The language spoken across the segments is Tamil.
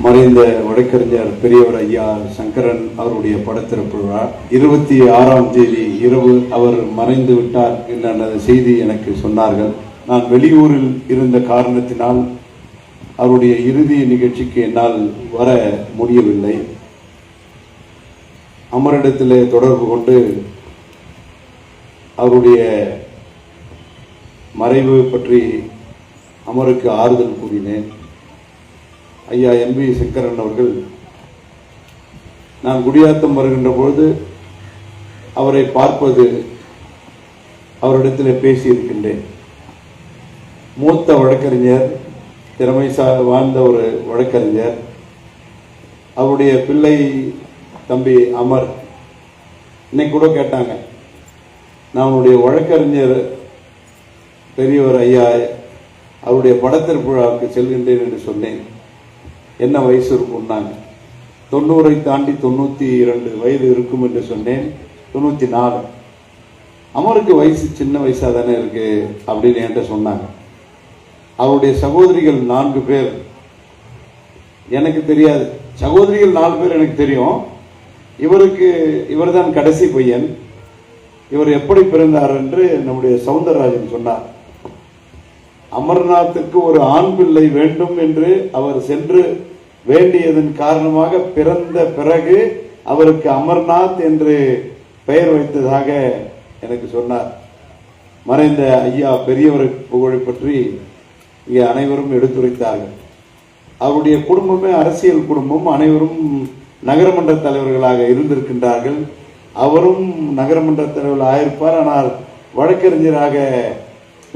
மறைந்த வழக்கறிஞர் பெரியவர் ஐயா சங்கரன் அவருடைய படத்திறப்பு விழா 26ஆம் தேதி இரவு அவர் மறைந்து விட்டார் என்ற செய்தி எனக்கு சொன்னார்கள். நான் வெளியூரில் இருந்த காரணத்தினால் அவருடைய இறுதி நிகழ்ச்சிக்கு என்னால் வர முடியவில்லை. அமரிடத்திலே தொடர்பு கொண்டு அவருடைய மறைவு பற்றி அமருக்கு ஆறுதல் கூறினேன். ஐயா எம்பி சங்கரன் அவர்கள் நான் குடியாத்தம் வருகின்ற பொழுது அவரை பார்ப்பது அவரிடத்தில் பேசியிருக்கின்றேன். மூத்த வழக்கறிஞர், திறமை வாழ்ந்த ஒரு வழக்கறிஞர். அவருடைய பிள்ளை தம்பி அமர் இன்னைக்கு கூட கேட்டாங்க, நான் அவருடைய வழக்கறிஞர் பெரியவர் ஐயா அவருடைய படத்திறப்பு விழாவுக்கு செல்கின்றேன் என்று சொன்னேன். என்ன வயசு இருக்கும்னாங்க. 90 தாண்டி 92 வயது இருக்கும் என்று சொன்னேன். 94. அமருக்கு வயசு சின்ன வயசா தானே இருக்கு அப்படின்னு என்கிட்ட சொன்னாங்க. அவருடைய சகோதரிகள் 4 பேர் எனக்கு தெரியாது. சகோதரிகள் 4 பேர் எனக்கு தெரியும். இவர் தான் கடைசி பையன். இவர் எப்படி பிறந்தார் என்று நம்முடைய சவுந்தரராஜன் சொன்னார். அமர்நாத்துக்கு ஒரு ஆண் பிள்ளை வேண்டும் என்று அவர் சென்று வேண்டியதன் காரணமாக பிறந்த பிறகு அவருக்கு அமர்நாத் என்று பெயர் வைத்ததாக எனக்கு சொன்னார். மறைந்த ஐயா பெரியவர் புகழை பற்றி இங்கே அனைவரும் எடுத்துரைத்தார்கள். அவருடைய குடும்பமே அரசியல் குடும்பம். அனைவரும் நகரமன்ற தலைவர்களாக இருந்திருக்கின்றார்கள். அவரும் நகரமன்ற தலைவர் ஆயிருப்பார். ஆனால் வழக்கறிஞராக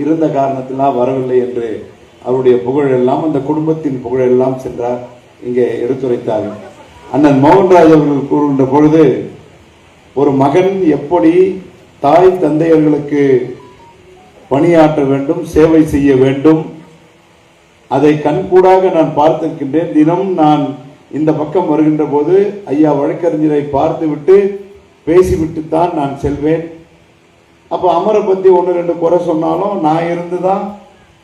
இருந்த காரணத்தினால் வரவில்லை என்று அவருடைய புகழெல்லாம், அந்த குடும்பத்தின் புகழெல்லாம் சென்றார் இங்கே எடுத்துரைத்தார்கள். அண்ணன் மோகன்ராஜ் அவர்கள் கூறுகின்ற பொழுது, ஒரு மகன் எப்படி தாய் தந்தையர்களுக்கு பணியாற்ற வேண்டும், சேவை செய்ய வேண்டும், அதை கண்கூடாக நான் பார்த்திருக்கின்றேன். தினம் நான் இந்த பக்கம் வருகின்ற போது ஐயா வழக்கறிஞரை பார்த்துவிட்டு பேசிவிட்டுத்தான் நான் செல்வேன். அப்போ அமரை பற்றி 1-2 குறை சொன்னாலும் நான் இருந்துதான்,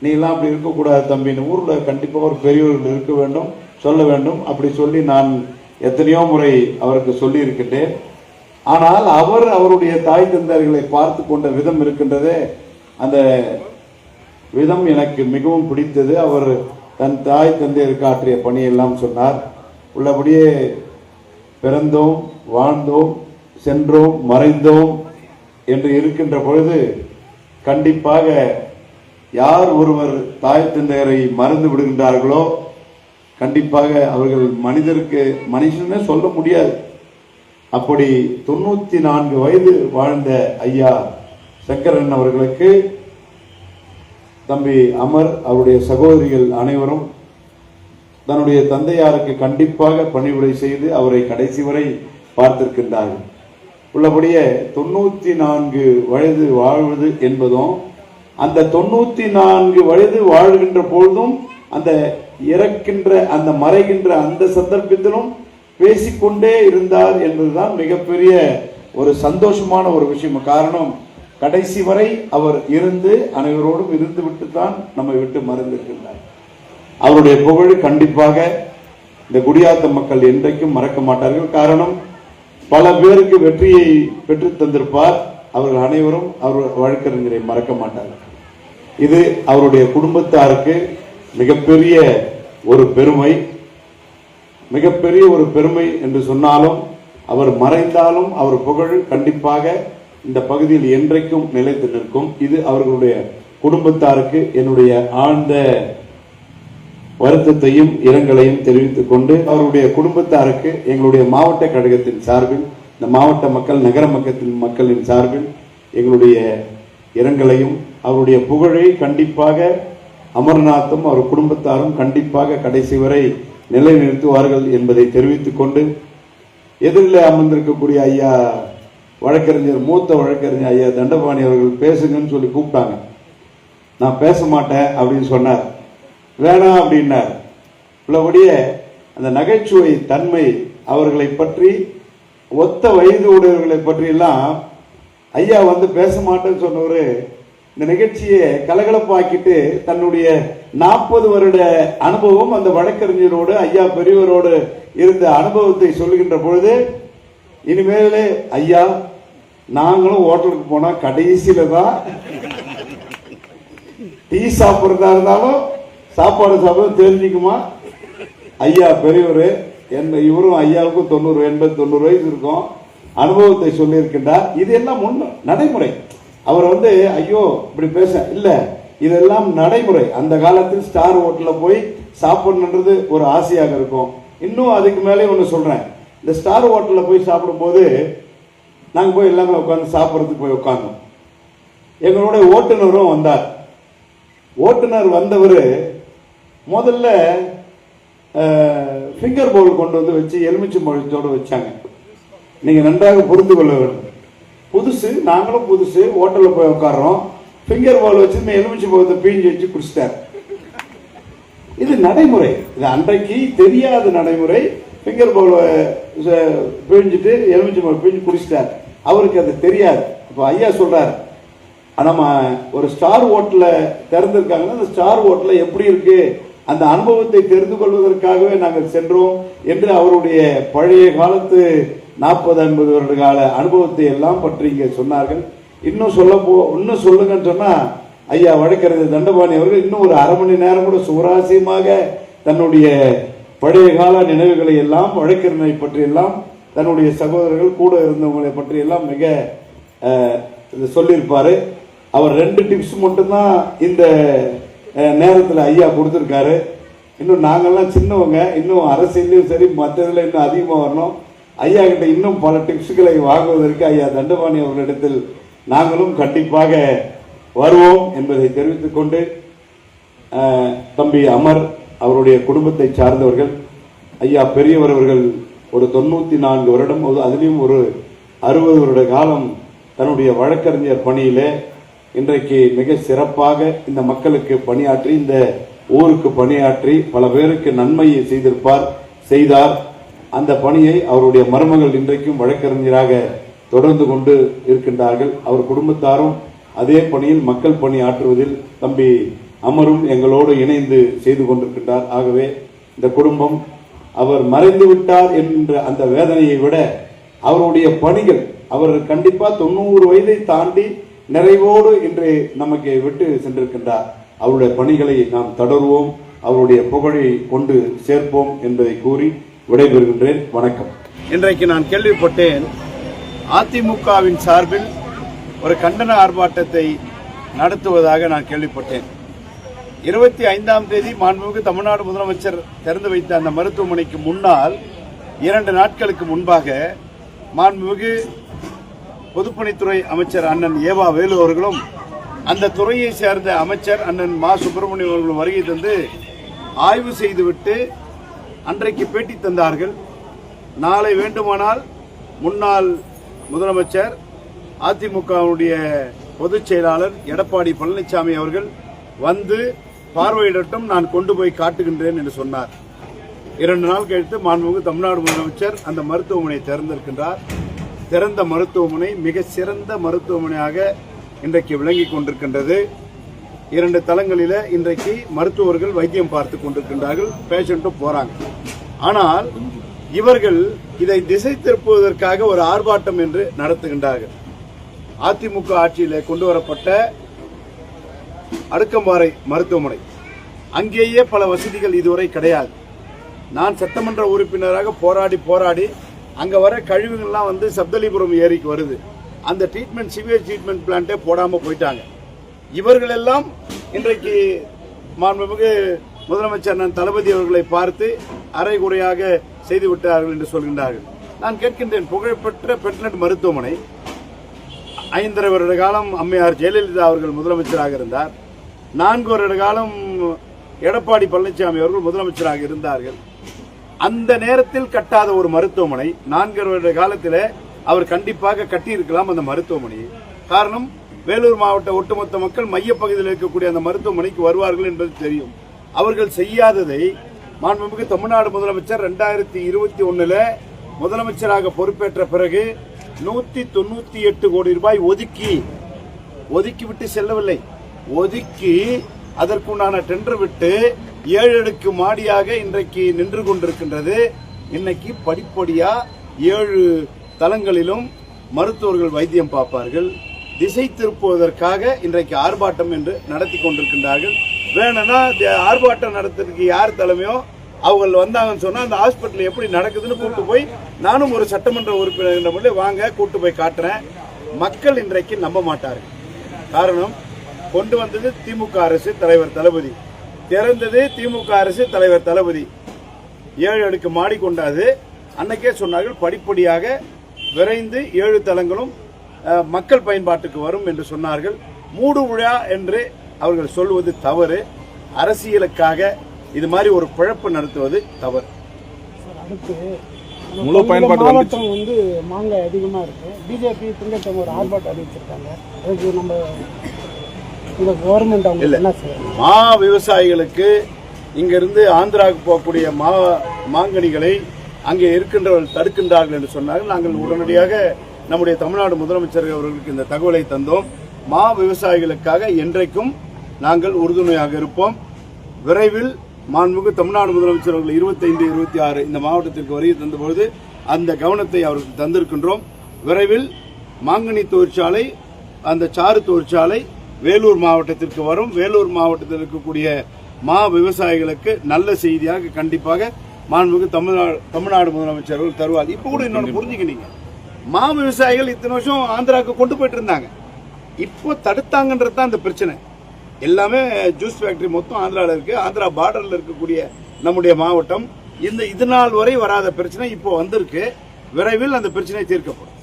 நீ எல்லாம் அப்படி இருக்கக்கூடாது தம்பின்னு, ஊரில் கண்டிப்பாக ஒரு பெரியவர்கள் இருக்க வேண்டும், சொல்ல வேண்டும், அப்படி சொல்லி நான் எத்தனையோ முறை அவருக்கு சொல்லி இருக்கின்றேன். ஆனால் அவர் அவருடைய தாய் தந்தையர்களை பார்த்து கொண்ட விதம் இருக்கின்றதே, அந்த விதம் எனக்கு மிகவும் பிடித்தது. அவர் தன் தாய் தந்தையருக்கு ஆற்றிய பணியெல்லாம் சொன்னார். உள்ளபடியே பிறந்தோம், வாழ்ந்தோம், சென்றோம், மறைந்தோம் என்று இருக்கின்ற பொழுது கண்டிப்பாக யார் ஒருவர் தாய் தந்தையரை மறந்து விடுகின்றார்களோ கண்டிப்பாக அவர்கள் மனுஷனே சொல்ல முடியாது. அப்படி 94 வயது வாழ்ந்த ஐயா சங்கரன் அவர்களுக்கு தம்பி அமர், அவருடைய சகோதரிகள் அனைவரும் தன்னுடைய தந்தையாருக்கு கண்டிப்பாக பணிவிடை செய்து அவரை கடைசி வரை பார்த்திருக்கின்றார்கள். உள்ளபடியே 94 வயது வாழ்வது என்பதும், அந்த 94 வயது வாழ்கின்ற பொழுதும் அந்த இறக்கின்ற அந்த மறைகின்ற அந்த சந்தர்ப்பத்திலும் பேசிக்கொண்டே இருந்தார் என்பதுதான் மிகப்பெரிய ஒரு சந்தோஷமான ஒரு விஷயம். காரணம், கடைசி வரை அவர் இருந்து அனைவரோடும் இருந்து விட்டு தான் நம்மை விட்டு மறைந்திருக்கின்றார். அவருடைய புகழ் கண்டிப்பாக இந்த குடியாத்த மக்கள் என்றைக்கும் மறக்க மாட்டார்கள். காரணம், பல பேருக்கு வெற்றியை பெற்று தந்திருப்பார். அவர்கள் அனைவரும் அவர் வழக்கறிஞரை மறக்க மாட்டார்கள். இது அவருடைய குடும்பத்தாருக்கு மிகப்பெரிய ஒரு பெருமை. மிகப்பெரிய ஒரு பெருமை என்று சொன்னாலும், அவர் மறைந்தாலும் அவர் புகழ் கண்டிப்பாக இந்த பகுதியில் என்றைக்கும் நிலைத்து நிற்கும். இது அவர்களுடைய குடும்பத்தாருக்கு என்னுடைய ஆழ்ந்த வருத்தத்தையும் இரங்கலையும் தெரிவித்துக் கொண்டு, அவருடைய குடும்பத்தாருக்கு எங்களுடைய மாவட்ட கழகத்தின் சார்பில், இந்த மாவட்ட மக்கள், நகர மக்களின் சார்பில் எங்களுடைய இரங்கலையும், அவருடைய புகழை கண்டிப்பாக அமர்நாத்தும் அவர் குடும்பத்தாரும் கண்டிப்பாக கடைசி வரை நிலைநிறுத்துவார்கள் என்பதை தெரிவித்துக் கொண்டு, எதிரில் அமர்ந்திருக்கக்கூடிய ஐயா வழக்கறிஞர், மூத்த வழக்கறிஞர் ஐயா தண்டபாணி அவர்கள் பேசுங்கன்னு சொல்லி கூப்பிட்டாங்க. நான் பேச மாட்டேன் அப்படின்னு சொன்னார். வேணாம் அப்படின்னார். உள்ளபடியே அந்த நகைச்சுவை தன்மை, அவர்களை பற்றி, ஒத்த வயது உடையவர்களை பற்றி எல்லாம் ஐயா வந்து பேச மாட்டேன்னு சொன்னவரு, இந்த நிகழ்ச்சியை கலகலப்பாக்கிட்டு தன்னுடைய 40 வருட அனுபவம் அந்த வழக்கறிஞரோடு ஐயா பெரியவரோடு இருந்த அனுபவத்தை சொல்லுகின்ற பொழுது, இனிமேலே ஐயா நாங்களும் ஹோட்டலுக்கு போனா கடைசியில தான் டீ சாப்பிட்றதா இருந்தாலும் சாப்பாடு சாப்பிட தெரிஞ்சுக்குமா ஐயா பெரியவர் என்ன, இவரும் ஐயாவுக்கும் 90 வயசு இருக்கும், அனுபவத்தை சொல்லி இருக்கின்றார். இது எல்லாம் ஒண்ணு நடைமுறை. அவர் ஐயோ இப்படி பேச இல்ல, இதெல்லாம் நடைமுறை. அந்த காலத்தில் ஸ்டார் ஹோட்டல்ல போய் சாப்பிடணுன்றது ஒரு ஆசையாக இருக்கும். இன்னும் அதுக்கு மேலே ஒன்று சொல்றேன். இந்த ஸ்டார் ஹோட்டல்ல போய் சாப்பிடும் போது நாங்கள் போய் எல்லாமே உட்காந்து சாப்பிட்றதுக்கு போய் உட்காந்தோம். எங்களுடைய ஓட்டுநரும் வந்தார். ஓட்டுநர் வந்தவர் முதல்ல ஃபிங்கர் பவுல் கொண்டு வந்து வச்சு எலுமிச்சை பழத்தோடு வச்சாங்க. நீங்க நன்றாக புரிந்து கொள்ள வேண்டும். புதுசு, நாங்களும் புதுசு, ஹோட்டலில் போய் உட்காடுறோம். ஃபிங்கர் பவுல் வச்சு எலுமிச்சை பழத்தை பிழிஞ்சு வச்சு குடிச்சிட்டார். இது நடைமுறை. இது அன்றைக்கு தெரியாத நடைமுறை. ஃபிங்கர் பவுல் பிழிஞ்சிட்டு எலுமிச்சை பழம் பிழிஞ்சு குடிச்சிட்டார். அவருக்கு அது தெரியாது. இப்போ ஐயா சொல்றாரு, நம்ம ஒரு ஸ்டார் ஹோட்டல திறந்திருக்காங்கன்னா அந்த ஸ்டார் ஹோட்டல எப்படி இருக்கு அந்த அனுபவத்தை தெரிந்து கொள்வதற்காகவே நாங்கள் சென்றோம் என்று அவருடைய பழைய காலத்து 40-50 வருட கால அனுபவத்தை எல்லாம் பற்றி இங்கே சொன்னார்கள். இன்னும் சொல்லுங்கன்னு சொன்னா ஐயா வழக்கறிஞர் தண்டபாணி அவர்கள் இன்னும் ஒரு அரை மணி நேரம் கூட சுவராசியமாக தன்னுடைய பழைய கால நினைவுகளை எல்லாம், வழக்கறிஞரை பற்றி எல்லாம், தன்னுடைய சகோதரர்கள் கூட இருந்தவங்களை பற்றி எல்லாம் மிக சொல்லியிருப்பாரு. அவர் 2 டிப்ஸ் மட்டும்தான் இந்த நேரத்தில் ஐயா கொடுத்திருக்காரு. இன்னும் நாங்கெல்லாம் சின்னவங்க, இன்னும் அரசியலையும் சரி மற்றதுல இன்னும் அதிகமாக வரணும். ஐயா கிட்ட இன்னும் பல டிப்ஸ்களை வாங்குவதற்கு ஐயா தண்டபாணி அவர்களிடத்தில் நாங்களும் கண்டிப்பாக வருவோம் என்பதை தெரிவித்துக் கொண்டு, தம்பி அமர் அவருடைய குடும்பத்தை சார்ந்தவர்கள், ஐயா பெரியவர் அவர்கள் ஒரு 94 வருடம், அதிலும் ஒரு 60 வருட காலம் தன்னுடைய வழக்கறிஞர் பணியிலே இன்றைக்கு மிக சிறப்பாக இந்த மக்களுக்கு பணியாற்றி, இந்த ஊருக்கு பணியாற்றி பல பேருக்கு நன்மையை செய்தார். அந்த பணியை அவருடைய மருமகள் இன்றைக்கும் வழக்கறிஞராக தொடர்ந்து கொண்டு இருக்கின்றார்கள். அவர் குடும்பத்தாரும் அதே பணியில் மக்கள் பணி ஆற்றுவதில் தம்பி அமரும் எங்களோடு இணைந்து செய்து கொண்டிருக்கின்றார். ஆகவே இந்த குடும்பம் அவர் மறைந்து விட்டார் என்ற அந்த வேதனையை விட அவருடைய பணிகள், அவர் கண்டிப்பா 90 வயதை தாண்டி நிறைவோடு இன்று நமக்கு விட்டு சென்றிருக்கின்றார். அவருடைய பணிகளை நாம் தொடருவோம், அவருடைய புகழை கொண்டு சேர்ப்போம் என்பதை கூறி விடைபெறுகின்றேன். வணக்கம். இன்றைக்கு நான் கேள்விப்பட்டேன், அதிமுகவின் சார்பில் ஒரு கண்டன ஆர்ப்பாட்டத்தை நடத்துவதாக நான் கேள்விப்பட்டேன். 25ஆம் தேதி மாண்புமிகு தமிழ்நாடு முதலமைச்சர் திறந்து வைத்த அந்த மருத்துவமனைக்கு முன்னால் 2 நாட்களுக்கு முன்பாக மாண்புமிகு பொதுப்பணித்துறை அமைச்சர் அண்ணன் ஏவா வேலு அவர்களும் அந்த துறையை சேர்ந்த அமைச்சர் அண்ணன் மா சுப்பிரமணியம் அவர்களும் வருகை தந்து ஆய்வு செய்துவிட்டு அன்றைக்கு பேட்டி தந்தார்கள். நாளை வேண்டுமானால் முன்னாள் முதலமைச்சர் அதிமுகவுடைய பொதுச் செயலாளர் எடப்பாடி பழனிசாமி அவர்கள் வந்து பார்வையிடட்டும், நான் கொண்டு போய் காட்டுகின்றேன் என்று சொன்னார். 2 நாள் கழித்து மாண்புமிகு தமிழ்நாடு முதலமைச்சர் அந்த மருத்துவமனையை திறந்திருக்கின்றார். திறந்த மருத்துவமனை மிக சிறந்த மருத்துவமனையாக இன்றைக்கு விளங்கிக் கொண்டிருக்கின்றது. 2 தளங்களில இன்றைக்கு மருத்துவர்கள் வைத்தியம் பார்த்துக் கொண்டிருக்கின்றார்கள், பேஷண்ட்டும் போறாங்க. ஆனால் இவர்கள் இதை திசை திருப்புவதற்காக ஒரு ஆர்ப்பாட்டம் என்று நடத்துகின்றார்கள். அதிமுக ஆட்சியில் கொண்டு வரப்பட்ட அடுக்கம்பாறை மருத்துவமனை, அங்கேயே பல வசதிகள் இதுவரை கிடையாது. நான் சட்டமன்ற உறுப்பினராக போராடி அங்க வர கழிவுகள்லாம் சப்தலிபுரம் ஏரிக்கு வருது. அந்த ட்ரீட்மெண்ட் சிவியர் ட்ரீட்மெண்ட் பிளான்ட்டே போடாம போயிட்டாங்க. இவர்கள் எல்லாம் இன்றைக்கு மாண்புமிகு முதலமைச்சர் நான் தளபதி அவர்களை பார்த்து அரைகுறையாக செய்து விட்டார்கள் என்று சொல்கின்றார்கள். நான் கேட்கின்றேன், புகழ்பெற்ற பெட்லட் மருத்துவமனை 5 வருட காலம் அம்மையார் ஜெயலலிதா அவர்கள் முதலமைச்சராக இருந்தார். 4 வருட காலம் எடப்பாடி பழனிசாமி அவர்கள் முதலமைச்சராக இருந்தார்கள். அந்த நேரத்தில் கட்டாத ஒரு மருத்துவமனை 4 வருட காலத்தில் அவர் கண்டிப்பாக கட்டியிருக்கலாம் அந்த மருத்துவமனையை. காரணம், வேலூர் மாவட்ட ஒட்டுமொத்த மக்கள் மையப்பகுதியில் இருக்கக்கூடிய அந்த மருத்துவமனைக்கு வருவார்கள் என்பது தெரியும். அவர்கள் செய்யாததை மாண்புமிகு தமிழ்நாடு முதலமைச்சர் 2021 முதலமைச்சராக பொறுப்பேற்ற பிறகு 198 கோடி ரூபாய் ஒதுக்கி ஒதுக்கிவிட்டு செல்லவில்லை. ஒதுக்கி அதற்குண்டான டெண்டர் விட்டு 7 அடுக்கு மாடியாக இன்றைக்கு நின்று கொண்டிருக்கின்றது. இன்னைக்கு படிப்படியா 7 தளங்களிலும் மருத்துவர்கள் வைத்தியம் பார்ப்பார்கள். திசை திருப்புவதற்காக இன்றைக்கு ஆர்ப்பாட்டம் என்று நடத்தி கொண்டிருக்கின்றார்கள். வேணும்னா ஆர்ப்பாட்டம் நடத்துறதுக்கு யார் தலைமையோ அவங்க வந்தாங்கன்னு சொன்னா அந்த ஹாஸ்பிட்டல் எப்படி நடக்குதுன்னு கூட்டு போய் நானும் ஒரு சட்டமன்ற உறுப்பினர் வாங்க கூட்டு போய் காட்டுறேன். மக்கள் இன்றைக்கு நம்ப மாட்டார்கள். காரணம், கொண்டு வந்தது திமுக அரசு, தலைவர் தளபதி. திறந்தது திமுக அரசு, தலைவர் தளபதி. 7 அடுக்கு மாடி கொண்டாது. அன்னைக்கே சொன்னார்கள் படிப்படியாக விரைந்து 7 தளங்களும் மக்கள் பயன்பாட்டுக்கு வரும் என்று சொன்னார்கள். மூடு விழா என்று அவர்கள் சொல்வது தவறு. அரசியலுக்காக இது மாதிரி ஒரு குழப்பு நடத்துவது தவறு. முழு பயன்பாடு மாவட்டம் வந்து மாங்காய் அதிகமா இருக்கு. பிஜேபி திங்கட்கிழமை ஒரு ஆர்ப்பாட்டம் அறிவிச்சிருக்காங்க. அதுக்கு நம்ம இந்த கவர்மெண்ட் அவங்க என்ன செய்யணும்? மா விவசாயிகளுக்கு இங்கிருந்து ஆந்திராவுக்கு போகக்கூடிய மாங்கனிகளை அங்கே இருக்கின்றவர்கள் தடுக்கின்றார்கள் என்று சொன்னார்கள். நாங்கள் உடனடியாக நம்முடைய தமிழ்நாடு முதலமைச்சர் அவர்களுக்கு இந்த தகவலை தந்தோம். மா விவசாயிகளுக்காக என்றைக்கும் நாங்கள் உறுதுணையாக இருப்போம். விரைவில் மாண்புமிகு தமிழ்நாடு முதலமைச்சர் அவர்கள் 25, 26 இந்த மாவட்டத்திற்கு வருகை தந்தபொழுது அந்த கவனத்தை அவருக்கு தந்திருக்கின்றோம். விரைவில் மாங்கனி தொழிற்சாலை, அந்த சாறு தொழிற்சாலை வேலூர் மாவட்டத்திற்கு வரும். வேலூர் மாவட்டத்தில் இருக்கக்கூடிய மா விவசாயிகளுக்கு நல்ல செய்தியாக கண்டிப்பாக மாண்புமிகு தமிழ்நாடு முதலமைச்சர் அவர்கள் தருவார். இப்போ கூட இன்னொன்று புரிஞ்சுக்கிட்டீங்க, மா விவசாயிகள் இத்தனை வருஷம் ஆந்திராவுக்கு கொண்டு போயிட்டு இருந்தாங்க. இப்போ தடுத்தாங்கன்றது தான் இந்த பிரச்சனை. எல்லாமே ஜூஸ் ஃபேக்டரி மொத்தம் ஆந்திராவில் இருக்கு. ஆந்திரா பார்டர்ல இருக்கக்கூடிய நம்முடைய மாவட்டம் இது நாள் வரை வராத பிரச்சனை இப்போ வந்திருக்கு. விரைவில் அந்த பிரச்சனை தீர்க்கப்படும்.